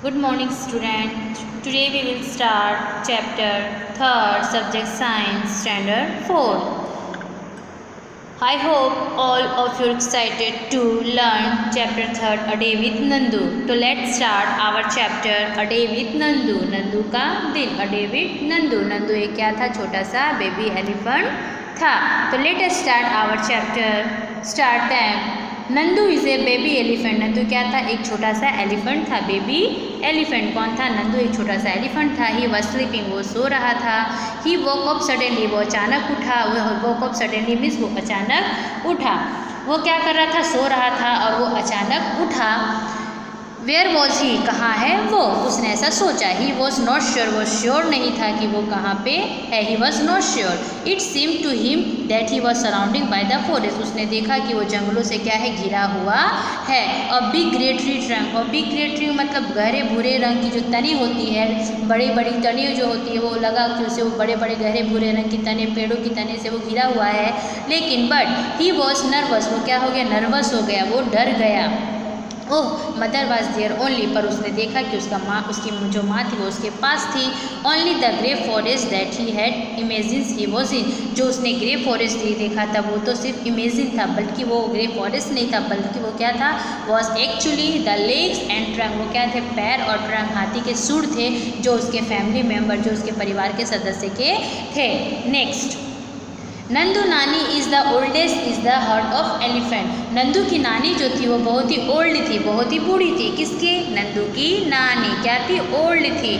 Good morning, student. Today we will start chapter 3rd, subject science, standard 4. I hope all of you are excited to learn chapter 3rd, A Day with Nandu. So let's start our chapter A Day with Nandu. Nandu का दिन, A Day with Nandu. Nandu एक क्या था? छोटा सा baby elephant था. तो let us start our chapter. Start then. Nandu is a baby elephant. Nandu क्या था? एक छोटा सा एलिफेंट था. बेबी एलिफेंट कौन था? नंदू एक छोटा सा एलिफेंट था. ही वॉज स्लीपिंग, वो सो रहा था. ही वोक अप सडनली, वो अचानक उठा. वो वोक अप सडनली मीन्स वो अचानक उठा. वो क्या कर रहा था? सो रहा था और वो अचानक उठा. वेयर वॉज ही, कहाँ है वो? उसने ऐसा सोचा. ही वॉज नॉट श्योर, वो श्योर नहीं था कि वो कहाँ पे है. He was not sure. It seem to him that he was surrounding by the forest. उसने देखा कि वो जंगलों से क्या है? घिरा हुआ है. A big grey tree trunk. और बिग ग्रे ट्री मतलब गहरे भूरे रंग की जो तनी होती है, बड़ी बड़ी तनी जो होती है, वो लगा कि उसे वो बड़े बड़े गहरे भूरे रंग की तने, पेड़ों की तने से वो घिरा हुआ है. लेकिन बट ही वॉज नर्वस. वो क्या हो गया? नर्वस हो गया, वो डर गया. ओह मदर वॉज देयर ओनली. पर उसने देखा कि उसकी जो माँ थी वो उसके पास थी. Only the grey forest that he had imagine he was in. जो उसने ग्रे फॉरेस्ट देखा था वो तो सिर्फ इमेजिन था, बल्कि वो ग्रे फॉरेस्ट नहीं था, बल्कि वो क्या था? Was actually the legs and trunk. वो क्या थे? पैर और ट्रंक, हाथी के सूंड थे, जो उसके फैमिली मेम्बर, जो उसके परिवार के सदस्य के थे. नेक्स्ट, नंदू नानी is the oldest is the heart of elephant. Nandu की नानी जो थी वो बहुत ही ओल्ड थी, बहुत ही बूढ़ी थी. किसकी? नंदू की नानी क्या थी? ओल्ड थी.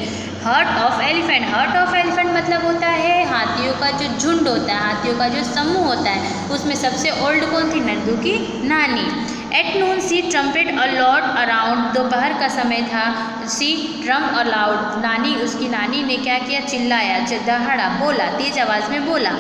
Heart of elephant. Heart of elephant मतलब होता है हाथियों का जो झुंड होता है, हाथियों का जो समूह होता है, उसमें सबसे ओल्ड कौन थी? नंदू की नानी. At noon she trumpet a lot around. दोपहर का समय था. सी ट्रम अलाउड. उसकी नानी ने क्या किया? चिल्लाया, दहाड़ा, बोला, तेज आवाज़ में बोला.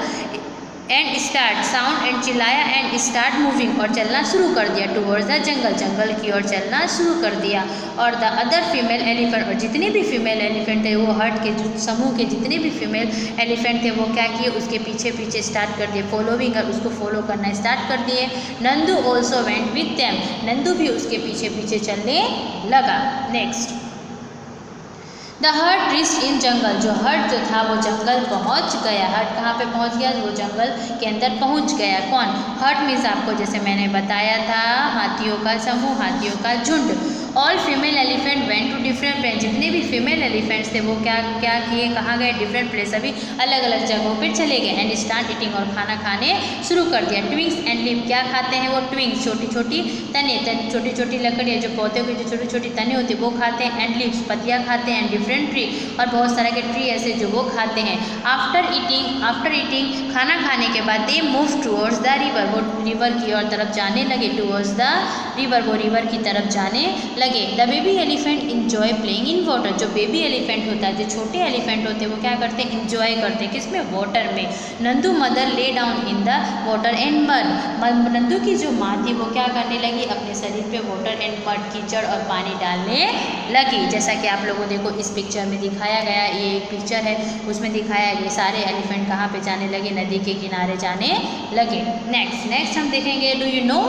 एंड स्टार्ट साउंड एंड चिल्लाया एंड स्टार्ट मूविंग, और चलना शुरू कर दिया. टूवर्ड्स द जंगल, जंगल की ओर चलना शुरू कर दिया. और द अदर फीमेल एलिफेंट, और जितने भी फीमेल एलिफेंट थे, वो हर्ट के जो समूह के जितने भी फीमेल एलिफेंट थे, वो क्या किए? उसके पीछे पीछे स्टार्ट कर दिए फॉलोइंग, और उसको फॉलो करना स्टार्ट कर दिए. Nandu also went with them. Nandu भी उसके पीछे पीछे चलने लगा. Next, the herd reached in jungle. जो हर्ट जो था वो जंगल पहुंच गया. हर्ट कहाँ पे पहुंच गया? वो जंगल के अंदर पहुंच गया. कौन? हर्ट मीन्स आपको जैसे मैंने बताया था, हाथियों का समूह, हाथियों का झुंड. All female elephant went to different place. जितने भी फीमेल एलिफेंट्स थे वो क्या किए? कहाँ गए? डिफरेंट प्लेस, अभी अलग अलग जगहों पर चले गए. एंड स्टार्ट ईटिंग, और खाना खाने शुरू कर दिया. ट्विंग्स एंड लीफ. क्या खाते हैं वो? ट्विंग्स, छोटी छोटी तने, छोटी छोटी लकड़ियाँ, जो पौधों की जो छोटी छोटी तने होती है वो खाते हैं. एंड लीव्स, पत्तियाँ खाते हैं. डिफरेंट ट्री, और बहुत सारे के ट्री ऐसे जो वो खाते हैं. आफ्टर ईटिंग खाना खाने के बाद they move towards the river. वो रिवर की ओर तरफ जाने लगे. टूवर्ड्स द रिवर, वो रिवर की तरफ जाने लगे. The baby elephant enjoy playing in water. जो बेबी एलिफेंट होता है, जो छोटे एलिफेंट होते हैं, वो क्या करते हैं? इंजॉय करते हैं. किसमें? वाटर में. Nandu mother lay down in the water and mud. Nandu की जो माँ थी वो क्या करने लगी? अपने शरीर पे वाटर एंड मड, कीचड़ और पानी डालने लगी. जैसा कि आप लोगों देखो इस पिक्चर में दिखाया गया, ये एक पिक्चर है, उसमें दिखाया गया सारे एलिफेंट कहाँ पे जाने लगे? नदी के किनारे जाने लगे. नेक्स्ट हम देखेंगे, do you know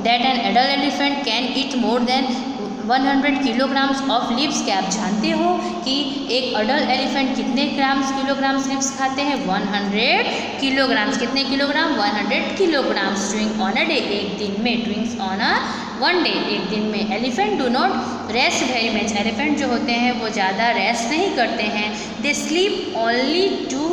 that an adult elephant can eat more than 100 kilograms of leaves. क्या आप जानते हो कि एक अडल्ट एलिफेंट कितने किलोग्राम्स लीव्स खाते हैं? 100 किलोग्राम्स. कितने kilogram? 100 kilograms. ड्यूइंग on a day, एक दिन में. ड्यूइंग ऑन अ वन डे, एक दिन में. Elephant do not rest very much. Elephant जो होते हैं वो ज़्यादा रेस्ट नहीं करते हैं. They sleep only 2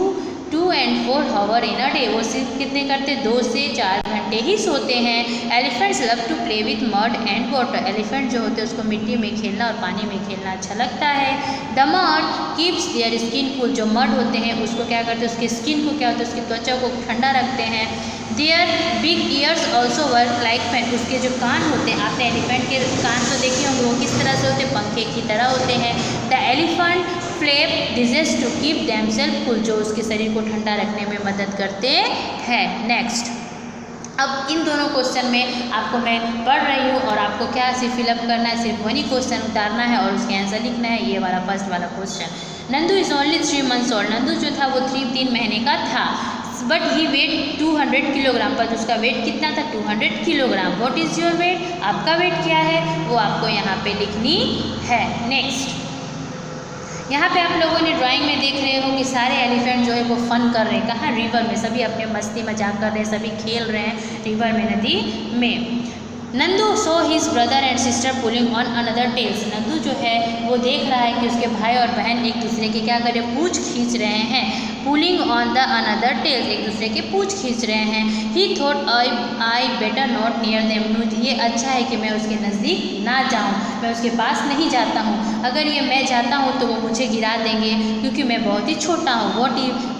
and 4 hours in a day. वो सिर्फ कितने करते? 2 से 4 घंटे ही सोते हैं. Elephants love to play with mud and water. Elephant जो होते हैं उसको मिट्टी में खेलना और पानी में खेलना अच्छा लगता है. The mud keeps their skin cool. जो मड होते हैं उसको क्या करते हैं? उसकी स्किन को क्या होता है? उसकी त्वचा को ठंडा रखते हैं. Their big ears also work like fan. उसके जो कान होते हैं, आपने एलिफेंट के कान तो देखे होंगे, वो किस तरह से होते हैं? पंखे की तरह होते हैं. The elephant flap its ears to keep themself cool. जो उसके शरीर को ठंडा रखने में मदद करते हैं. नेक्स्ट, अब इन दोनों क्वेश्चन में आपको मैं पढ़ रही हूँ और आपको क्या सिर्फ फिलअप करना है? सिर्फ वही क्वेश्चन उतारना है और उसके आंसर लिखना है. ये वाला फर्स्ट वाला question. Nandu is only 3 months old. Nandu जो था वो 3 महीने का था. But he weight 200 kilogram. पर उसका वेट कितना था? 200 kilogram. What is your weight? आपका वेट क्या है वो आपको यहाँ पे लिखनी है. नेक्स्ट, यहाँ पे आप लोगों ने ड्राइंग में देख रहे हो कि सारे एलिफेंट जो है वो फन कर रहे हैं। कहाँ? रिवर में। सभी अपने मस्ती मजाक कर रहे हैं, सभी खेल रहे हैं रिवर में, नदी में। Nandu saw his brother and sister pulling on another tails. Nandu जो है वो देख रहा है कि उसके भाई और बहन एक दूसरे के क्या कर रहे हैं? पूंछ खींच रहे हैं। Pulling on the another tails, एक दूसरे के पूंछ खींच रहे हैं। He thought I better not near them. ये अच्छा है कि मैं उसके नज़दीक ना जाऊँ, मैं उसके पास नहीं जाता हूँ। अगर ये मैं जाता हूँ तो वो मुझे गिरा देंगे क्योंकि मैं बहुत ही छोटा हूँ।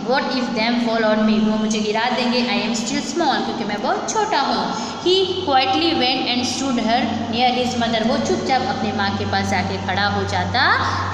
What if them fall on me, वो मुझे गिरा देंगे। आई एम स्टिल स्मॉल, क्योंकि मैं बहुत छोटा हूँ। He quietly went and stood her near his mother, वो चुपचाप अपनी माँ के पास जाके खड़ा हो जाता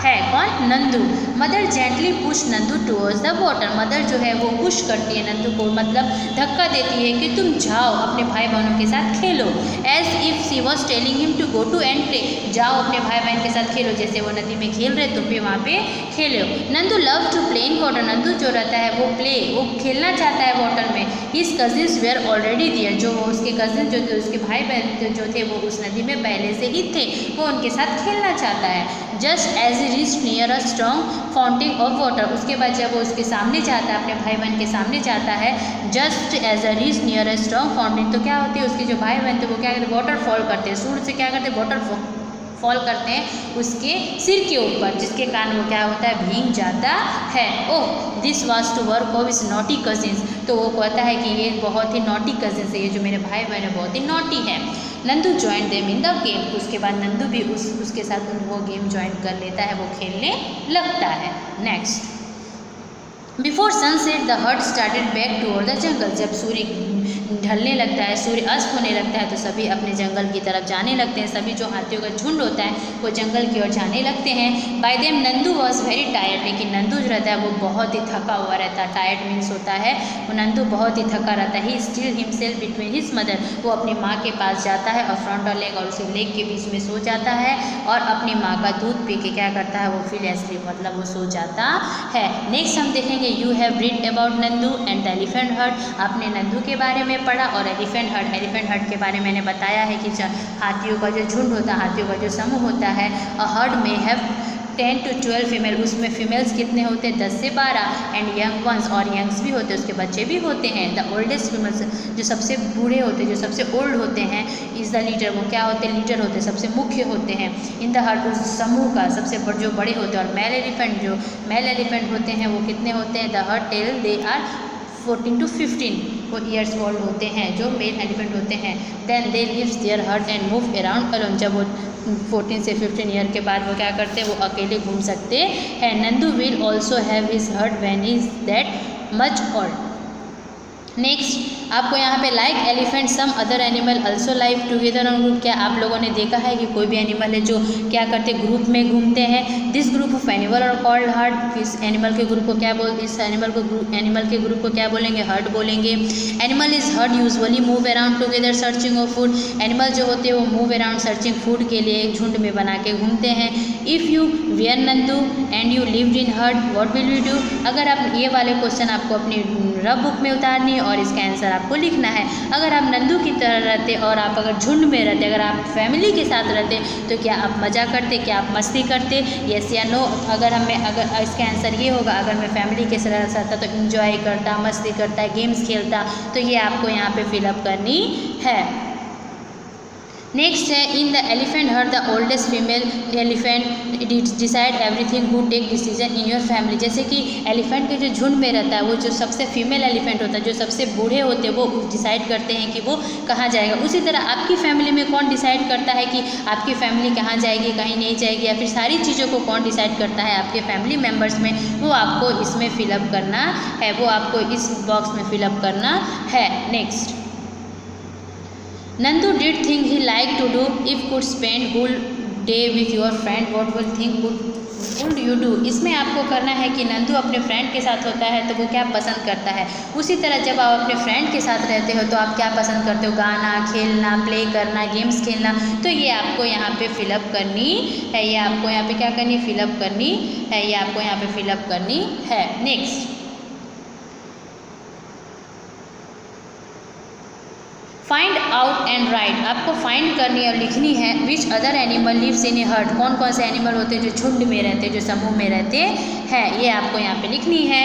है। कौन? Nandu. Mother gently push Nandu towards the water, mother जो है वो पुश करती है नंदू को, मतलब धक्का देती है कि तुम जाओ अपने भाई बहनों के साथ खेलो। As if she was telling him to go to and play, जाओ अपने भाई बहन के साथ खेलो, जैसे वो नदी में खेल रहे तुम भी वहाँ पे खेलो। Nandu love to play in water, Nandu जो रहता है वो खेलना चाहता है वाटर में। His cousins were already there, जो उसके कजिन जो थे, उसके भाई बहन जो थे वो उस नदी में पहले से ही थे, वो उनके साथ खेलना चाहता है। Just as he reached near a strong fountain of water, उसके बाद जब वो उसके सामने जाता है, अपने भाई बहन के सामने जाता है, just as a reach near a strong fountain, तो क्या होती है उसके जो भाई बहन थे वो क्या करते हैं? वाटरफॉल करते हैं, सूर्य से क्या करते हैं? वाटरफॉल करते हैं उसके सिर के ऊपर, जिसके कारण वो क्या होता है? भीग जाता है। Oh this was to work of his naughty cousins, तो वो कहता है कि ये बहुत ही नॉटी कजिन्स है, ये जो मेरे भाई बहन है बहुत ही नॉटी है। Nandu join them in the game, उसके बाद नंदू भी उसके साथ वो गेम ज्वाइन कर लेता है, वो खेलने लगता है। Next, before sunset the heard started back toward the jungle, जब सूर्य ढलने लगता है, सूर्य अस्त होने लगता है, तो सभी अपने जंगल की तरफ जाने लगते हैं। सभी जो हाथियों का झुंड होता है वो जंगल की ओर जाने लगते हैं। Bye them Nandu was very tired, लेकिन नंदू जो रहता है वो बहुत ही थका हुआ रहता है। टायर्ड मीन्स होता है वो नंदू बहुत ही थका रहता है। He still himself between his mother, वो अपनी माँ के पास जाता है और फ्रंट और लेग और उसे लेग के बीच में सो जाता है और अपनी माँ का दूध पी के क्या करता है? वो फील एस्लीप, मतलब वो सो जाता है। नेक्स्ट हम देखेंगे you have read about Nandu and the elephant heard, आपने नंदू के बारे में पढ़ा और एलिफेंट हर्ड के बारे में मैंने बताया है कि हाथियों का जो झुंड होता है, हाथियों का जो समूह होता है, अ हर्ड में हैव 10 to 12 फीमेल, उसमें फीमेल्स कितने होते हैं? 10 से 12, एंड यंग वंस, और यंग्स भी होते हैं, उसके बच्चे भी होते हैं। द ओल्डेस्ट फीमेल्स, जो सबसे बूढ़े होते हैं, जो सबसे ओल्ड होते हैं, इज़ द लीडर, वो क्या होते हैं? लीडर होते हैं, सबसे मुख्य होते हैं। इन द हर्ड, उस समूह का सबसे जो बड़े होते हैं। और मेल एलिफेंट, जो मेल एलिफेंट होते हैं वो कितने होते हैं? The herd till they are 14 to 15 वो ईयर्स ओल्ड होते हैं, जो मेल एलिफेंट होते हैं। Then they leaves their herd and move around alone, जब वो 14 से 15 ईयर के बाद वो क्या करते हैं? वो अकेले घूम सकते हैं। Nandu will also have his herd when is that much old. Next आपको यहाँ पे like elephant some other animal also live together on group, क्या आप लोगों ने देखा है कि कोई भी एनिमल है जो क्या करते ग्रुप में घूमते हैं? दिस ग्रुप ऑफ एनिमल और कॉल्ड हर्ड, इस एनिमल के ग्रुप को क्या इस एनिमल के ग्रुप को क्या बोलेंगे? हर्ड बोलेंगे। Animal is heard usually move around together searching of food, animal जो होते हैं वो मूव अराउंड सर्चिंग फूड के लिए एक झुंड में बना के घूमते हैं। If you were Nandu and you lived in herd what will you do, अगर आप ये वाले क्वेश्चन आपको अपनी रब बुक में उतारनी है और इसका आंसर आपको लिखना है। अगर आप नंदू की तरह रहते और आप अगर झुंड में रहते, अगर आप फैमिली के साथ रहते, तो क्या आप मज़ा करते? क्या आप मस्ती करते? येस या नो। अगर इसका आंसर ये होगा, अगर मैं फैमिली के साथ रहता तो इंजॉय करता, मस्ती करता, गेम्स खेलता, तो ये आपको यहाँ पे फिलअप करनी है। नेक्स्ट है in the elephant herd the oldest female elephant decide everything who take decision in your family, जैसे कि एलिफेंट के जो झुंड में रहता है वो जो सबसे फीमेल एलिफेंट होता है, जो सबसे बूढ़े होते हैं, वो डिसाइड करते हैं कि वो कहाँ जाएगा। उसी तरह आपकी फैमिली में कौन डिसाइड करता है कि आपकी फैमिली कहाँ जाएगी, कहीं नहीं जाएगी, या फिर सारी चीज़ों को कौन डिसाइड करता है आपके फैमिली मेम्बर्स में, वो आपको इसमें फिलअप करना है, वो आपको इस बॉक्स में फिलअप करना है। Next, Nandu did think he liked to do if could spend whole day with your friend what will think would you do, इसमें आपको करना है कि नंदू अपने फ्रेंड के साथ होता है तो वो क्या पसंद करता है। उसी तरह जब आप अपने फ्रेंड के साथ रहते हो तो आप क्या पसंद करते हो? गाना, खेलना, प्ले करना, गेम्स खेलना, तो ये आपको यहाँ पे फिलअप करनी है, ये आपको यहाँ पे क्या करनी? फिलअप करनी है, ये आपको यहाँ पे फिलअप करनी है। Next, find out and write, आपको फाइंड करनी और लिखनी है which other animal lives in a herd, कौन कौन से एनिमल होते हैं जो झुंड में रहते हैं, जो समूह में रहते हैं, ये आपको यहाँ पे लिखनी है।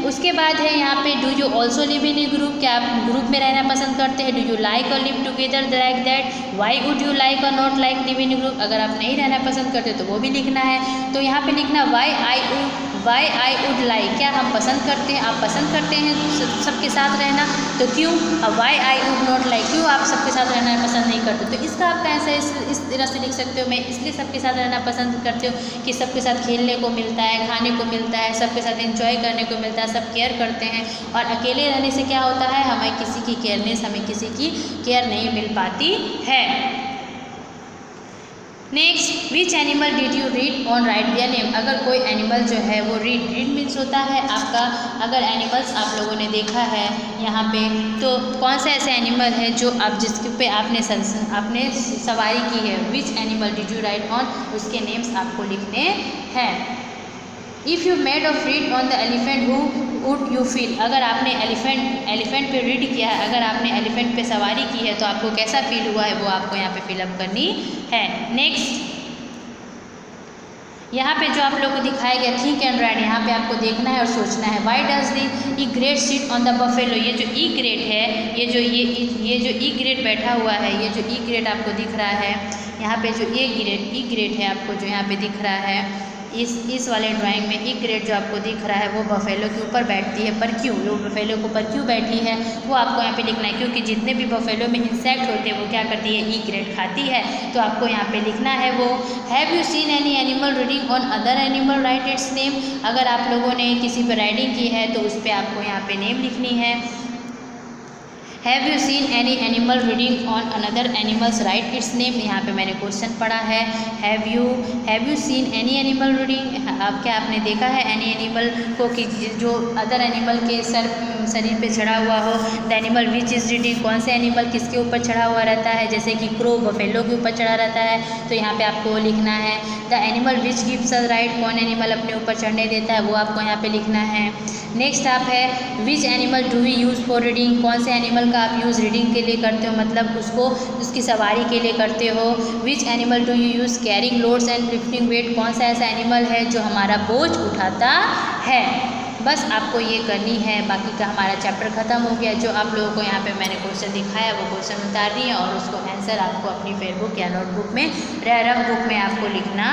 उसके बाद है यहाँ पे do you also live in a group, क्या आप ग्रुप में रहना पसंद करते हैं? Do you like or live together like that, why would you like or not like live in a group, अगर आप नहीं रहना पसंद करते तो वो भी लिखना है। तो यहाँ पे लिखना वाई आई वुड लाइक, क्या हम पसंद करते हैं, आप पसंद करते हैं सबके साथ रहना, तो क्यों? Why I would not like, क्यों आप सबके साथ रहना पसंद नहीं करते? तो इसका आपका आंसर इस तरह से लिख सकते हो, मैं इसलिए सबके साथ रहना पसंद करती हूँ कि सबके साथ खेलने को मिलता है, खाने को मिलता है, सबके साथ एंजॉय करने को मिलता है, सब केयर करते हैं। और अकेले रहने से क्या होता है, हमें किसी की केयरनेस, हमें किसी की केयर नहीं मिल पाती है। Next, which animal did you read on right their name, अगर कोई एनिमल जो है वो रीड मीन्स होता है आपका, अगर एनिमल्स आप लोगों ने देखा है यहाँ पे, तो कौन सा ऐसा एनिमल है जो आप जिसके पे आपने सवारी की है, which animal did you ride on, उसके नेम्स आपको लिखने हैं। If you made of read on the elephant who would you feel, अगर आपने एलिफेंट पे रीड किया है, अगर आपने एलिफेंट पे सवारी की है तो आपको कैसा फील हुआ है वो आपको यहाँ पे फिलअप करनी है। नेक्स्ट, यहाँ पे जो आप लोग को दिखाया गया थिंक एंड राइट, यहाँ पे आपको देखना है और सोचना है। Why does the egret sit on the buffalo, ये जो ईग्रेट है, ये जो ईग्रेट बैठा हुआ है, ये जो ईग्रेट आपको दिख रहा है यहाँ पे, जो ईग्रेट है आपको जो यहाँ पे दिख रहा है इस वाले ड्राइंग में, ईग्रेट जो आपको दिख रहा है वो बफेलो के ऊपर बैठती है, पर क्यों? वो बफेलो के ऊपर क्यों बैठी है वो आपको यहाँ पे लिखना है, क्योंकि जितने भी बफेलो में इंसेक्ट होते हैं वो क्या करती है, ईग्रेट खाती है, तो आपको यहाँ पे लिखना है वो। Have you seen any animal reading on other animal, right it's name, अगर आप लोगों ने किसी पर राइडिंग की है तो उस पर आपको यहाँ पे नेम लिखनी है। Have you seen any animal reading on another animals, right it's name, यहाँ पे मैंने क्वेश्चन पढ़ा है। Have you seen any animal reading, अब क्या आपने देखा है एनी एनिमल को कि जो अदर एनिमल के शरीर पे चढ़ा हुआ हो। The animal which is reading, कौन से एनिमल किसके ऊपर चढ़ा हुआ रहता है, जैसे कि क्रो बफेलो के ऊपर चढ़ा रहता है, तो यहाँ पे आपको लिखना है। The animal which gives us right, कौन एनिमल अपने ऊपर चढ़ने देता है वो आपको यहाँ पे लिखना है। नेक्स्ट आप है which animal do we use for reading, कौन से एनिमल का आप यूज़ रीडिंग के लिए करते हो, मतलब उसकी सवारी के लिए करते हो। विच animal do you use carrying loads and lifting wait, कौन सा ऐसा एनिमल है जो हमारा बोझ उठाता है। बस आपको ये करनी है, बाकी का हमारा चैप्टर ख़त्म हो गया। जो आप लोगों को यहाँ पे मैंने क्वेश्चन दिखाया वो क्वेश्चन उतारनी है और उसको आंसर आपको अपनी फेयरबुक या नोटबुक में, रफ बुक में आपको लिखना